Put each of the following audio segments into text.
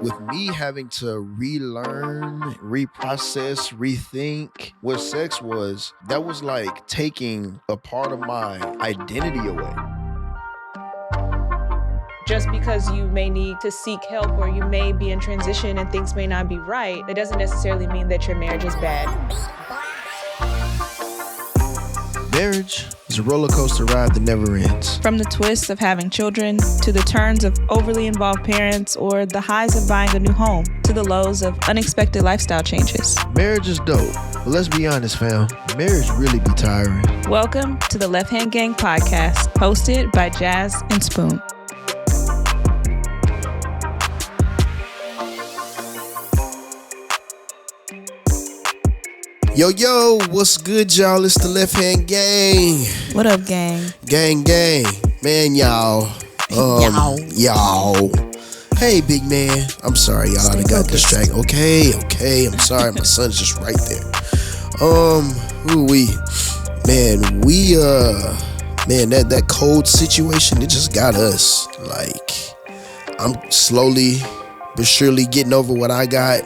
with me having to relearn, reprocess, rethink what sex was, that was like taking a part of my identity away. Just because you may need to seek help or you may be in transition and things may not be right, it doesn't necessarily mean that your marriage is bad. Marriage is a roller coaster ride that never ends. From the twists of having children, to the turns of overly involved parents, or the highs of buying a new home, to the lows of unexpected lifestyle changes. Marriage is dope, but let's be honest, fam. Marriage really be tiring. Welcome to the Left Hand Gang podcast, hosted by Jazz and Spoon. Yo, what's good, y'all? It's the Left Hand Gang. What up, gang? Gang. Man, y'all. Y'all. Hey, big man. I'm sorry, y'all. I got distracted. Okay. I'm sorry. My son's just right there. That cold situation, it just got us. Like, I'm slowly but surely getting over what I got.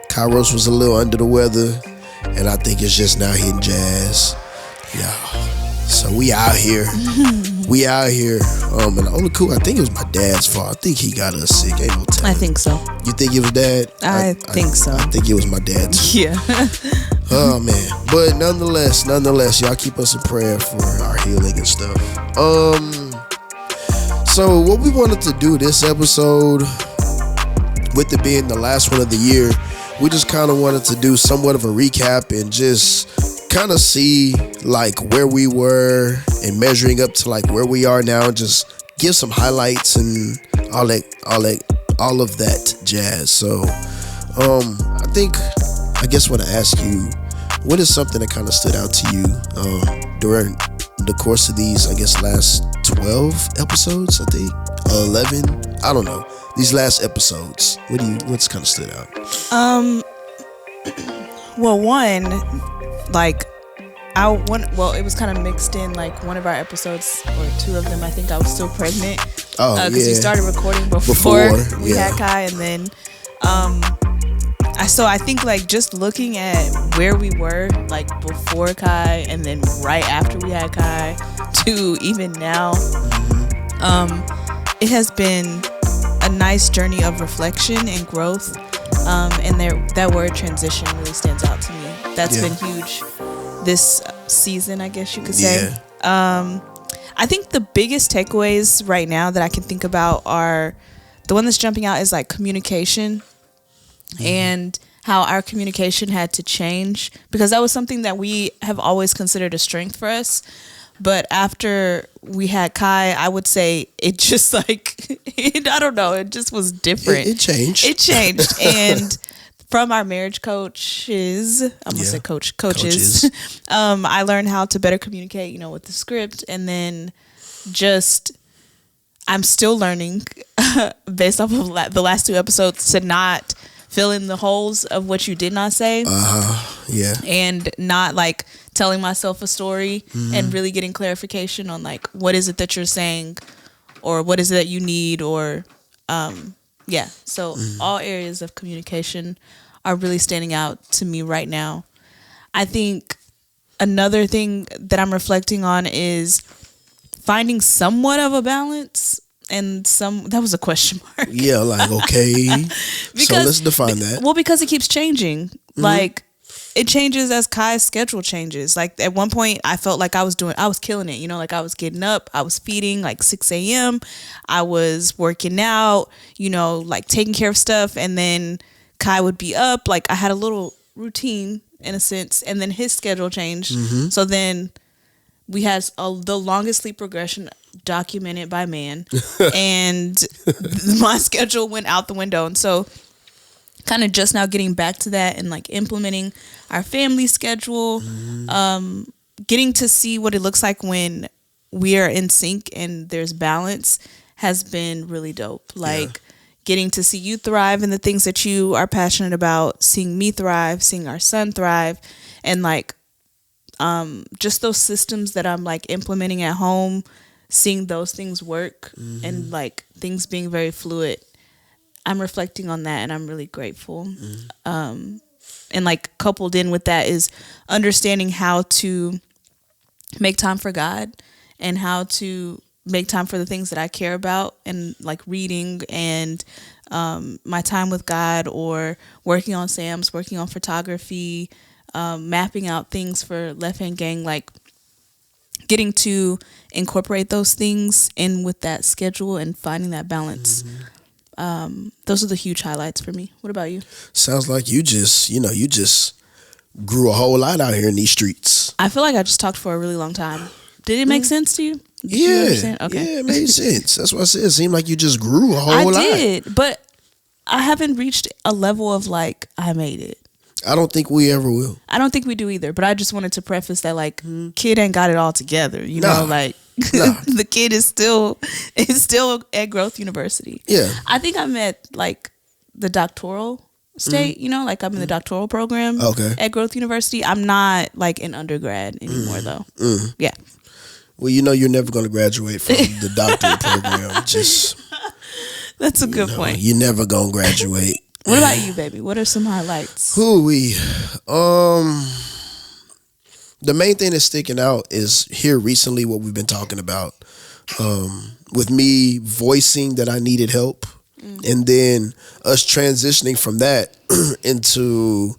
Kairos was a little under the weather. And I think it's just now hitting Jazz. Yeah. So we out here. And the only I think it was my dad's fault. I think he got us sick. Ain't no telling. I think so. You think it was dad? I think so. I think it was my dad too. Yeah. Oh man. But nonetheless, y'all keep us in prayer for our healing and stuff. So what we wanted to do this episode, with it being the last one of the year, we just kind of wanted to do somewhat of a recap and just kind of see like where we were and measuring up to like where we are now. Just give some highlights and all of that jazz. So, I guess when I ask you, what is something that kind of stood out to you during the course of these, I guess, last 12 episodes? I think 11. I don't know. These last episodes, what's kind of stood out? Well, it was kind of mixed in. Like one of our episodes, or two of them, I think I was still pregnant. Because we started recording before we had Kai, and then I think like just looking at where we were like before Kai, and then right after we had Kai, to even now, it has been a nice journey of reflection and growth, and that word transition really stands out to me. That's been huge this season, I guess you could say. I think the biggest takeaways right now that I can think about are, the one that's jumping out is like communication, and how our communication had to change, because that was something that we have always considered a strength for us. But after we had Kai, I would say it just like, I don't know, it just was different. It changed. And from our marriage coaches, coaches, I learned how to better communicate, with the script. And then I'm still learning based off of the last two episodes to not fill in the holes of what you did not say. And not like telling myself a story, and really getting clarification on like, what is it that you're saying, or what is it that you need, or so all areas of communication are really standing out to me right now. I think another thing that I'm reflecting on is finding somewhat of a balance. And that was a question mark. Yeah, like, okay. So let's define that. Well, because it keeps changing. Like, it changes as Kai's schedule changes. Like, at one point, I felt like I was killing it. Like, I was getting up, I was feeding like 6 a.m. I was working out, like taking care of stuff. And then Kai would be up. Like, I had a little routine in a sense. And then his schedule changed. So then we had the longest sleep regression documented by man, and my schedule went out the window. And so kind of just now getting back to that and like implementing our family schedule, getting to see what it looks like when we are in sync and there's balance has been really dope. Like getting to see you thrive in the things that you are passionate about, seeing me thrive, seeing our son thrive, and like just those systems that I'm like implementing at home, seeing those things work, and like things being very fluid. I'm reflecting on that, and I'm really grateful. And like coupled in with that is understanding how to make time for God and how to make time for the things that I care about, and like reading and my time with God, or working on Sam's, working on photography, mapping out things for Left Hand Gang, like getting to incorporate those things in with that schedule and finding that balance. Those are the huge highlights for me. What about you? Sounds like you just grew a whole lot out here in these streets. I feel like I just talked for a really long time. Did it make sense to you? Did you understand? Okay. Yeah, it made sense. That's what I said. It seemed like you just grew a whole lot. I did, but I haven't reached a level of like, I made it. I don't think we ever will. I don't think we do either, but I just wanted to preface that, like, kid ain't got it all together. You know, like, the kid is still at Growth University. Yeah. I think I'm at, like, the doctoral state, you know, like I'm in the doctoral program at Growth University. I'm not, like, an undergrad anymore, though. Yeah. Well, you know you're never going to graduate from the doctorate program. Just... That's a good point. You're never going to graduate. What about you, baby? What are some highlights? The main thing that's sticking out is here recently what we've been talking about, with me voicing that I needed help, and then us transitioning from that into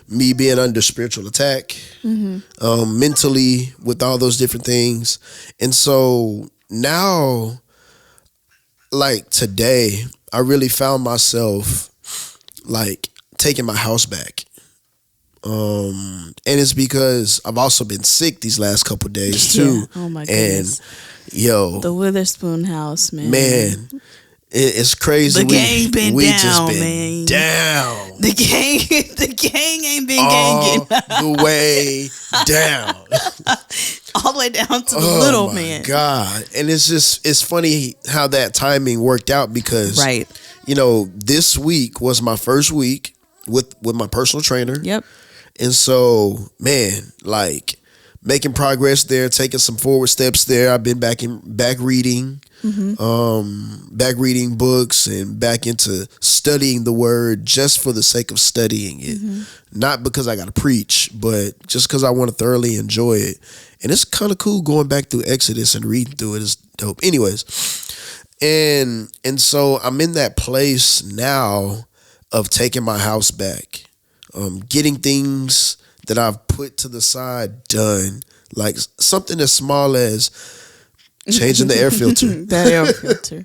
me being under spiritual attack, mentally, with all those different things. And so now, like today, I really found myself like taking my house back. And it's because I've also been sick these last couple of days too. Oh my goodness. And the Witherspoon house, man. It's crazy. The gang been we down, just been man. Down. The gang ain't been all ganging. the way down. All the way down to the little man. God. And it's funny how that timing worked out, because you know, this week was my first week with my personal trainer. Yep. And so, man, like making progress there, taking some forward steps there. I've been back reading, back reading books and back into studying the word just for the sake of studying it. Not because I got to preach, but just because I want to thoroughly enjoy it. And it's kind of cool going back through Exodus and reading through it. It's dope. Anyways, and so I'm in that place now of taking my house back, getting things that I've put to the side done, like something as small as changing the air filter, that air filter,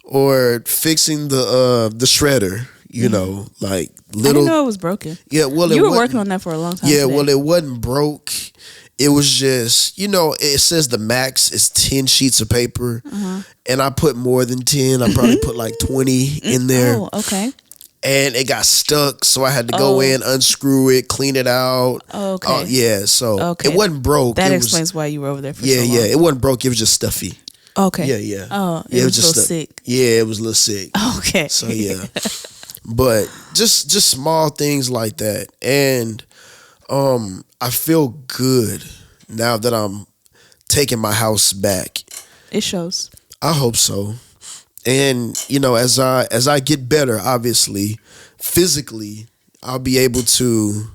or fixing the shredder. You know, like little. I didn't know it was broken. Yeah, well, you were working on that for a long time. Yeah, well, it wasn't broke. It was just, you know, it says the max is 10 sheets of paper, and I put more than 10. I probably put like 20 in there. Oh, okay. And it got stuck, so I had to go in, unscrew it, clean it out. Oh, okay. Yeah, so it wasn't broke. That explains why you were over there for so long. Yeah, it wasn't broke. It was just stuffy. Okay. Yeah. Oh, it was just sick. Yeah, it was a little sick. Okay. So, yeah. But just small things like that. And I feel good now that I'm taking my house back. It shows. I hope so. And, you know, as I get better, obviously, physically, I'll be able to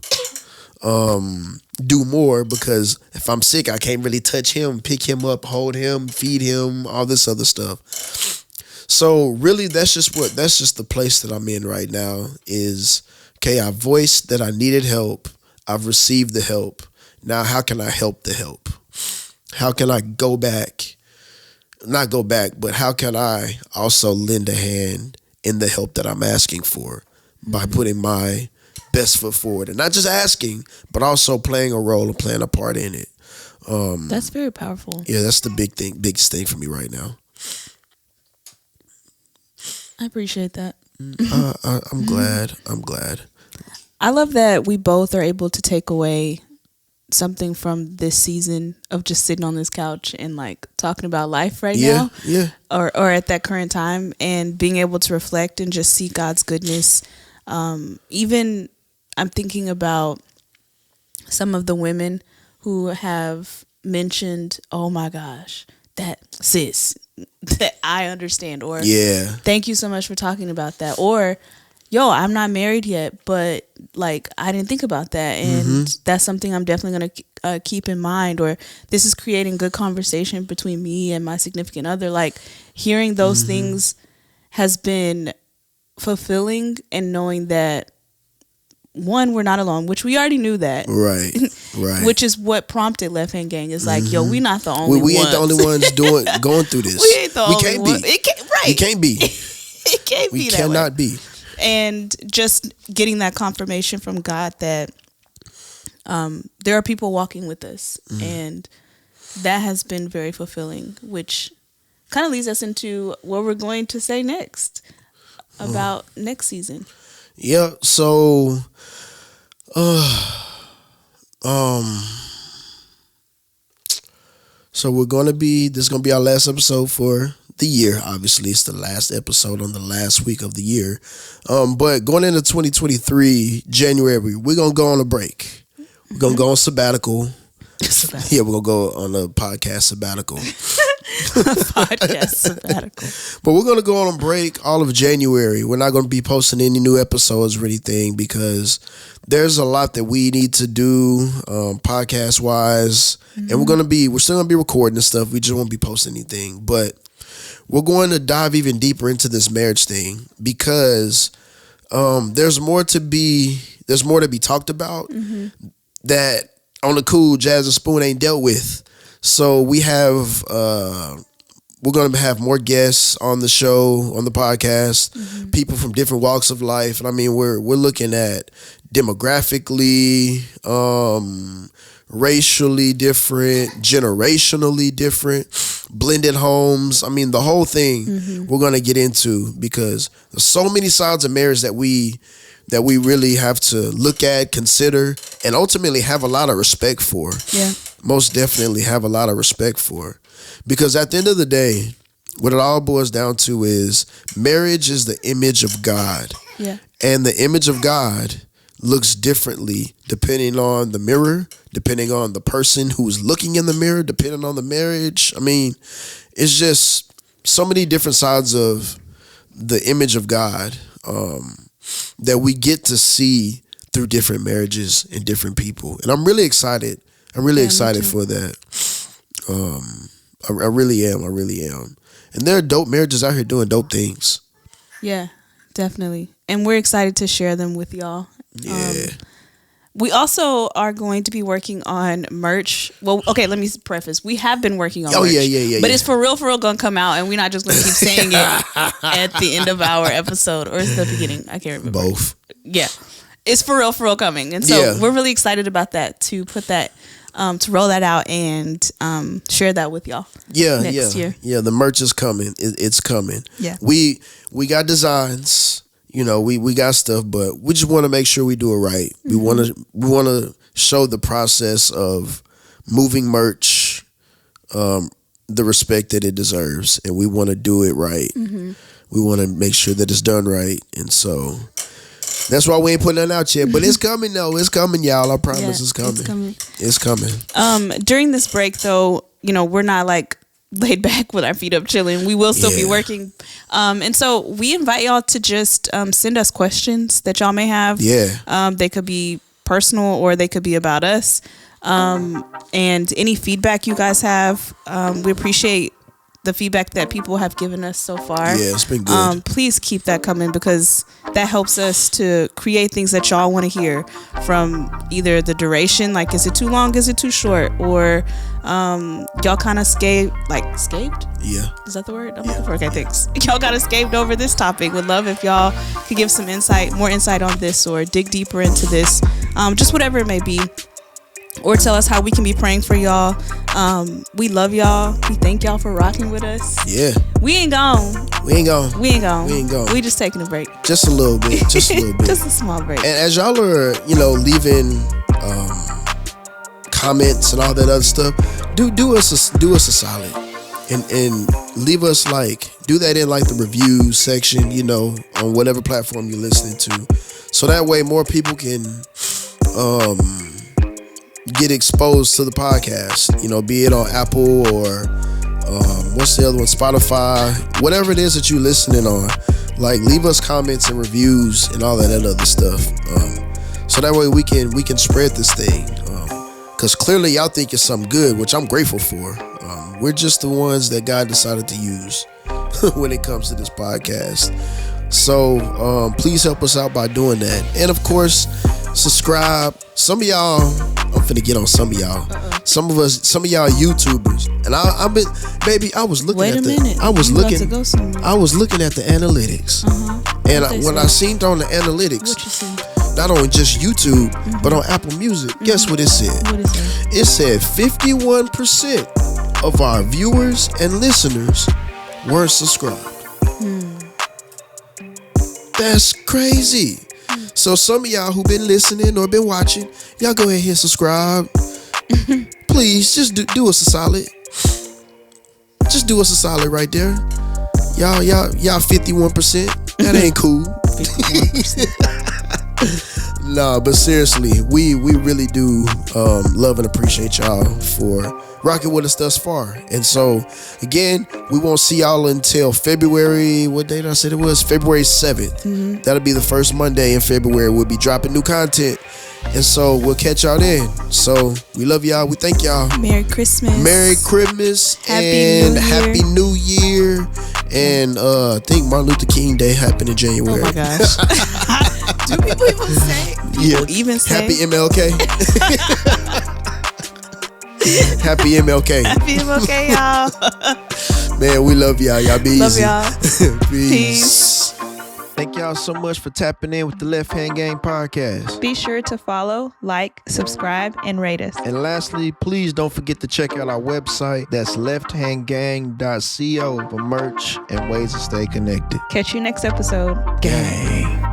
do more, because if I'm sick, I can't really touch him, pick him up, hold him, feed him, all this other stuff. So really, that's just the place that I'm in right now is, okay, I voiced that I needed help. I've received the help. Now, how can I help the help? How can I go back? Not go back, but how can I also lend a hand in the help that I'm asking for by putting my best foot forward, and not just asking, but also playing a role and playing a part in it. That's very powerful. Yeah, that's the biggest thing for me right now. I appreciate that. I'm glad. I'm glad. I love that we both are able to take away something from this season of just sitting on this couch and like talking about life right now. Yeah. Or at that current time, and being able to reflect and just see God's goodness. Even I'm thinking about some of the women who have mentioned, oh my gosh, that, sis, that I understand. Or Yeah. thank you so much for talking about that. Or, yo, I'm not married yet, but like I didn't think about that, and that's something I'm definitely gonna keep in mind. Or this is creating good conversation between me and my significant other. Like hearing those things has been fulfilling, and knowing that, one, we're not alone, which we already knew that. Right. Which is what prompted Left Hand Gang. Is like, yo, we not the only we ones. ain't the only ones going through this. We ain't the only can't ones. be. It can't, right. We can't be. It can't We be that way. cannot be. And just getting that confirmation from God that there are people walking with us, and that has been very fulfilling, which kind of leads us into what we're going to say next about next season. Yeah. So, so we're gonna be. This is gonna be our last episode for the year. Obviously, it's the last episode on the last week of the year. But going into 2023 January, we're gonna go on a break. We're gonna go on sabbatical. Yeah, we're gonna go on a podcast sabbatical. Podcast sabbatical. But we're gonna go on a break all of January. We're not gonna be posting any new episodes or anything because there's a lot that we need to do podcast wise, and we're still gonna be recording and stuff. We just won't be posting anything, but we're going to dive even deeper into this marriage thing because there's more to be talked about that on the cool Jazz and Spoon ain't dealt with. So we're going to have more guests on the show, on the podcast, people from different walks of life. And I mean, we're looking at demographically, racially different, generationally different, blended homes. I mean, the whole thing we're going to get into because there's so many sides of marriage that we really have to look at, consider, and ultimately have a lot of respect for. Yeah. Most definitely have a lot of respect for. Because at the end of the day, what it all boils down to is marriage is the image of God. Yeah. And the image of God looks differently depending on the mirror, depending on the person who's looking in the mirror, depending on the marriage. I mean, it's just so many different sides of the image of God that we get to see through different marriages and different people. And I'm really excited. I'm really excited for that. I really am. And there are dope marriages out here doing dope things. Yeah, definitely. And we're excited to share them with y'all. Yeah. We also are going to be working on merch. Well, okay, let me preface. We have been working on merch. Yeah. But it's for real going to come out, and we're not just going to keep saying it at the end of our episode, or it's the beginning. I can't remember. Both. Yeah. It's for real coming. And so we're really excited about that, to put that, to roll that out and share that with y'all. Next year. Yeah, the merch is coming. It's coming. Yeah. We got designs. You know, we got stuff, but we just want to make sure we do it right. We want to show the process of moving merch the respect that it deserves, and we want to do it right. We want to make sure that it's done right, and so that's why we ain't putting that out yet. But it's coming though. It's coming, y'all. I promise it's coming. It's coming. During this break, though, you know, we're not like laid back with our feet up chilling. We will still be working. And so we invite y'all to just send us questions that y'all may have. Yeah. They could be personal or they could be about us. And any feedback you guys have, we appreciate the feedback that people have given us so far. Yeah, it's been good. Please keep that coming, because that helps us to create things that y'all want to hear, from either the duration, like is it too long, is it too short, or y'all kind of scaved? Yeah. Is that the word? I'm looking for. Okay, thanks. Y'all got escaped over this topic. Would love if y'all could give some more insight on this, or dig deeper into this, just whatever it may be. Or tell us how we can be praying for y'all. We love y'all. We thank y'all for rocking with us. Yeah. We ain't gone. We just taking a break. Just a little bit. Just a small break. And as y'all are, leaving comments and all that other stuff, do us a solid. And leave us do that in the review section, on whatever platform you're listening to. So that way more people can get exposed to the podcast, be it on Apple or What's the other one? Spotify, whatever it is that you're listening on. Like, leave us comments and reviews and all that other stuff. So that way we can spread this thing. Cause clearly y'all think it's something good, which I'm grateful for. We're just the ones that God decided to use when it comes to this podcast. So please help us out by doing that. And of course, subscribe. Some of y'all, I'm finna get on some of y'all. Some of y'all YouTubers. And I was looking at the analytics. And when I seen on the analytics, What you see? not on just YouTube, but on Apple Music, guess what it said? What is that? It said 51% of our viewers and listeners weren't subscribed. That's crazy. So some of y'all who been listening or been watching, y'all go ahead and hit subscribe. Please, just do us a solid. Just do us a solid right there. Y'all 51%. That ain't cool. 51%. Nah, but seriously, we really do love and appreciate y'all for rocking with us thus far. And so, again, we won't see y'all until February. What date I said it was? February 7th. That'll be the first Monday in February. We'll be dropping new content. And so, we'll catch y'all then. So, we love y'all. We thank y'all. Merry Christmas. Merry Christmas. Happy New Year. Happy New Year. And I think Martin Luther King Day happened in January. Oh my gosh. Do people even say? Happy MLK. Happy MLK. Happy MLK, y'all. Man, we love y'all. Y'all be Love easy. y'all. Peace. Thank y'all so much for tapping in with the Left Hand Gang podcast. Be sure to follow, like, subscribe, and rate us. And lastly, please don't forget to check out our website. That's lefthandgang.co for merch and ways to stay connected. Catch you next episode. Gang.